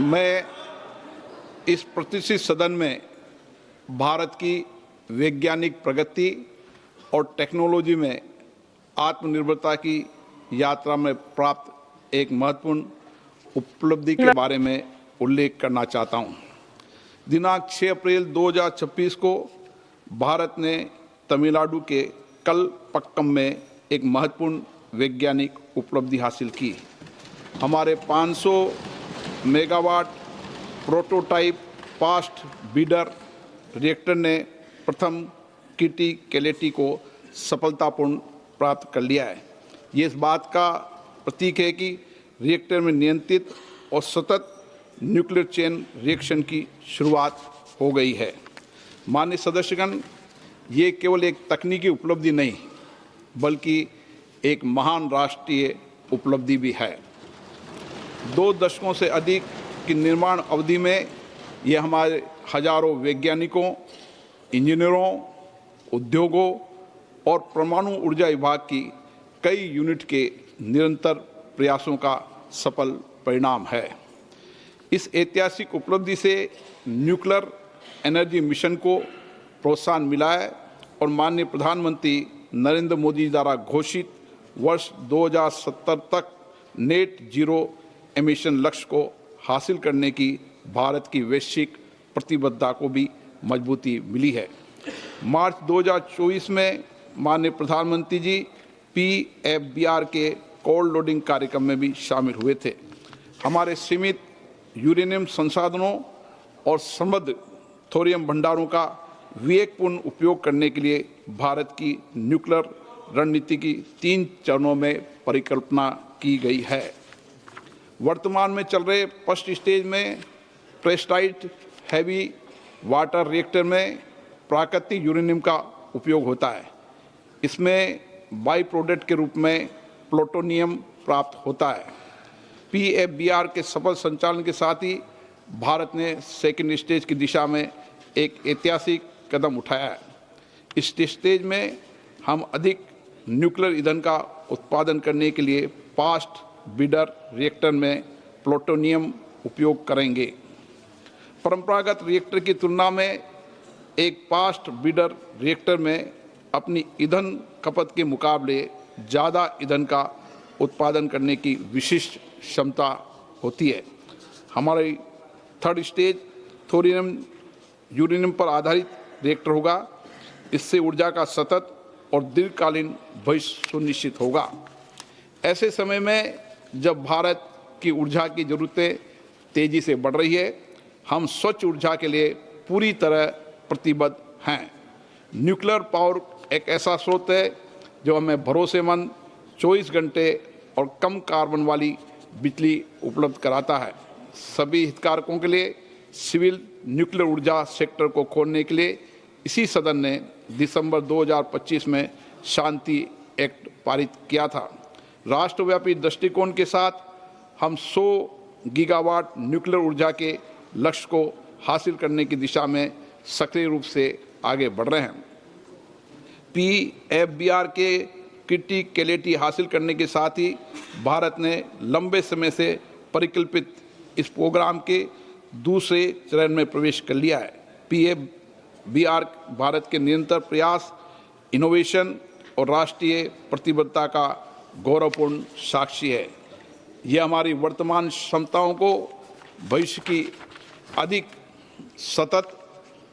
मैं इस प्रतिष्ठित सदन में भारत की वैज्ञानिक प्रगति और टेक्नोलॉजी में आत्मनिर्भरता की यात्रा में प्राप्त एक महत्वपूर्ण उपलब्धि के बारे में उल्लेख करना चाहता हूं। दिनांक 6 अप्रैल 2026 को भारत ने तमिलनाडु के कलपक्कम में एक महत्वपूर्ण वैज्ञानिक उपलब्धि हासिल की। हमारे 500 megawatt prototype fast breeder reactor ने प्रथम कीर्ति कैलेटी को सफलतापूर्ण प्राप्त कर लिया है। ये इस बात का प्रतीक है कि रिएक्टर में नियंत्रित और सतत न्यूक्लियर चेन रिएक्शन की शुरुआत हो गई है। माननीय सदस्यगण, ये केवल एक तकनीकी उपलब्धि नहीं बल्कि एक महान राष्ट्रीय उपलब्धि भी है। 2 दशकों से अधिक की निर्माण अवधि में यह हमारे हजारों वैज्ञानिकों, इंजीनियरों, उद्योगों और परमाणु ऊर्जा विभाग की कई यूनिट के निरंतर प्रयासों का सफल परिणाम है। इस ऐतिहासिक उपलब्धि से न्यूक्लियर एनर्जी मिशन को प्रोत्साहन मिला है और माननीय प्रधानमंत्री नरेंद्र मोदी द्वारा घोषित वर्ष 2070 तक नेट जीरो एमिशन लक्ष्य को हासिल करने की भारत की वैश्विक प्रतिबद्धता को भी मजबूती मिली है। मार्च 2024 में माननीय प्रधानमंत्री जी PFBR के कोल्ड लोडिंग कार्यक्रम में भी शामिल हुए थे। हमारे सीमित यूरेनियम संसाधनों और समृद्ध थोरियम भंडारों का विवेकपूर्ण उपयोग करने के लिए भारत की न्यूक्लियर रणनीति की 3 चरणों में परिकल्पना की गई है। वर्तमान में चल रहे फर्स्ट स्टेज में प्रेस्टाइज्ड हैवी वाटर रिएक्टर में प्राकृतिक यूरेनियम का उपयोग होता है। इसमें बाई प्रोडक्ट के रूप में प्लूटोनियम प्राप्त होता है। PFBR के सफल संचालन के साथ ही भारत ने सेकेंड स्टेज की दिशा में एक ऐतिहासिक कदम उठाया है। इस स्टेज में हम अधिक न्यूक्लियर ईंधन का उत्पादन करने के लिए फास्ट ब्रीडर रिएक्टर में प्लूटोनियम उपयोग करेंगे। परंपरागत रिएक्टर की तुलना में एक फास्ट ब्रीडर रिएक्टर में अपनी ईंधन खपत के मुकाबले ज़्यादा ईंधन का उत्पादन करने की विशिष्ट क्षमता होती है। हमारी थर्ड स्टेज थोरियम यूरेनियम पर आधारित रिएक्टर होगा। इससे ऊर्जा का सतत और दीर्घकालीन भविष्य सुनिश्चित होगा। ऐसे समय में जब भारत की ऊर्जा की ज़रूरतें तेज़ी से बढ़ रही है, हम स्वच्छ ऊर्जा के लिए पूरी तरह प्रतिबद्ध हैं। न्यूक्लियर पावर एक ऐसा स्रोत है जो हमें भरोसेमंद 24 घंटे और कम कार्बन वाली बिजली उपलब्ध कराता है। सभी हितधारकों के लिए सिविल न्यूक्लियर ऊर्जा सेक्टर को खोलने के लिए इसी सदन ने दिसंबर 2025 में शांति एक्ट पारित किया था। राष्ट्रव्यापी दृष्टिकोण के साथ हम 100 गीगावाट न्यूक्लियर ऊर्जा के लक्ष्य को हासिल करने की दिशा में सक्रिय रूप से आगे बढ़ रहे हैं। PFBR के कीर्ति कैलेटी हासिल करने के साथ ही भारत ने लंबे समय से परिकल्पित इस प्रोग्राम के दूसरे चरण में प्रवेश कर लिया है। PFBR भारत के निरंतर प्रयास, इनोवेशन और राष्ट्रीय प्रतिबद्धता का गौरवपूर्ण साक्षी है। यह हमारी वर्तमान क्षमताओं को भविष्य की अधिक सतत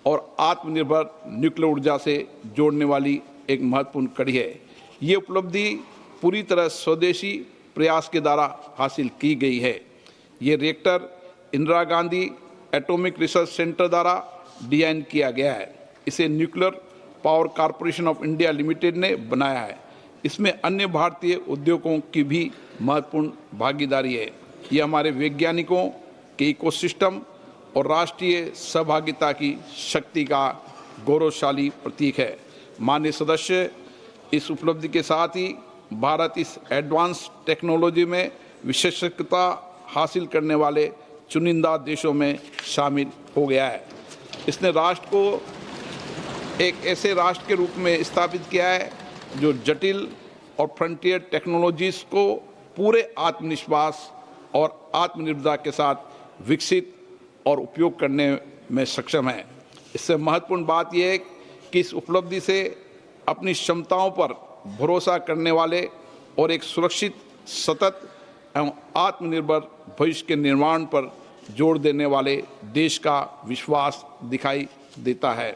और आत्मनिर्भर न्यूक्लियर ऊर्जा से जोड़ने वाली एक महत्वपूर्ण कड़ी है। ये उपलब्धि पूरी तरह स्वदेशी प्रयास के द्वारा हासिल की गई है। ये reactor Indira Gandhi atomic research centre द्वारा डिजाइन किया गया है। इसे nuclear power corporation of India limited ने बनाया है। इसमें अन्य भारतीय उद्योगों की भी महत्वपूर्ण भागीदारी है। ये हमारे वैज्ञानिकों के इकोसिस्टम और राष्ट्रीय सहभागिता की शक्ति का गौरवशाली प्रतीक है। माननीय सदस्य, इस उपलब्धि के साथ ही भारत इस एडवांस टेक्नोलॉजी में विशेषज्ञता हासिल करने वाले चुनिंदा देशों में शामिल हो गया है। इसने राष्ट्र को एक ऐसे राष्ट्र के रूप में स्थापित किया है जो जटिल और फ्रंटियर टेक्नोलॉजीज को पूरे आत्मविश्वास और आत्मनिर्भरता के साथ विकसित और उपयोग करने में सक्षम है। इससे महत्वपूर्ण बात यह है कि इस उपलब्धि से अपनी क्षमताओं पर भरोसा करने वाले और एक सुरक्षित, सतत एवं आत्मनिर्भर भविष्य के निर्माण पर जोर देने वाले देश का विश्वास दिखाई देता है।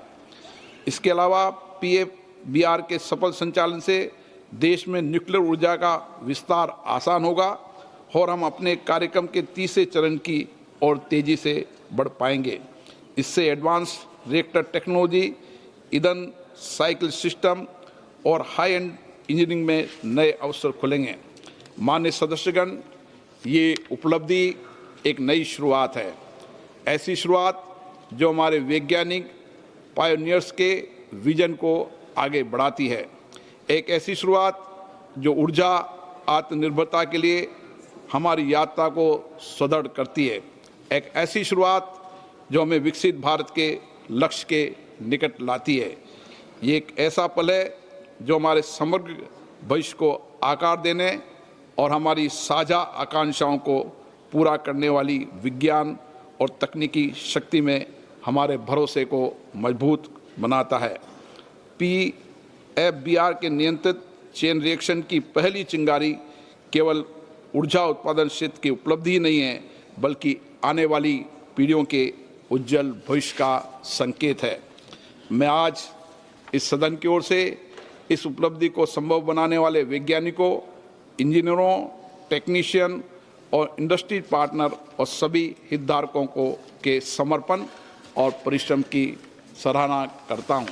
इसके अलावा PFBR के सफल संचालन से देश में न्यूक्लियर ऊर्जा का विस्तार आसान होगा और हम अपने कार्यक्रम के तीसरे चरण की ओर तेजी से बढ़ पाएंगे। इससे एडवांस रिएक्टर टेक्नोलॉजी, ईंधन साइकिल सिस्टम और हाई एंड इंजीनियरिंग में नए अवसर खुलेंगे। माननीय सदस्यगण, ये उपलब्धि एक नई शुरुआत है, ऐसी शुरुआत जो हमारे वैज्ञानिक पायोनियर्स के विजन को आगे बढ़ाती है। एक ऐसी शुरुआत जो ऊर्जा आत्मनिर्भरता के लिए हमारी यात्रा को सुदृढ़ करती है। एक ऐसी शुरुआत जो हमें विकसित भारत के लक्ष्य के निकट लाती है। ये एक ऐसा पल है जो हमारे समग्र भविष्य को आकार देने और हमारी साझा आकांक्षाओं को पूरा करने वाली विज्ञान और तकनीकी शक्ति में हमारे भरोसे को मजबूत बनाता है। PFBR के नियंत्रित चेन रिएक्शन की पहली चिंगारी केवल ऊर्जा उत्पादन क्षेत्र की उपलब्धि ही नहीं है, बल्कि आने वाली पीढ़ियों के उज्जवल भविष्य का संकेत है। मैं आज इस सदन की ओर से इस उपलब्धि को संभव बनाने वाले वैज्ञानिकों, इंजीनियरों, टेक्नीशियन और इंडस्ट्री पार्टनर और सभी हितधारकों को के समर्पण और परिश्रम की सराहना करता हूं।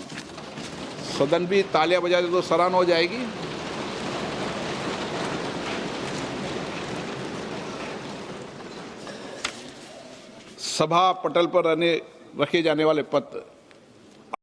सदन भी तालियां बजा दे तो सराहना हो जाएगी। सभा पटल पर रखे जाने वाले पत्र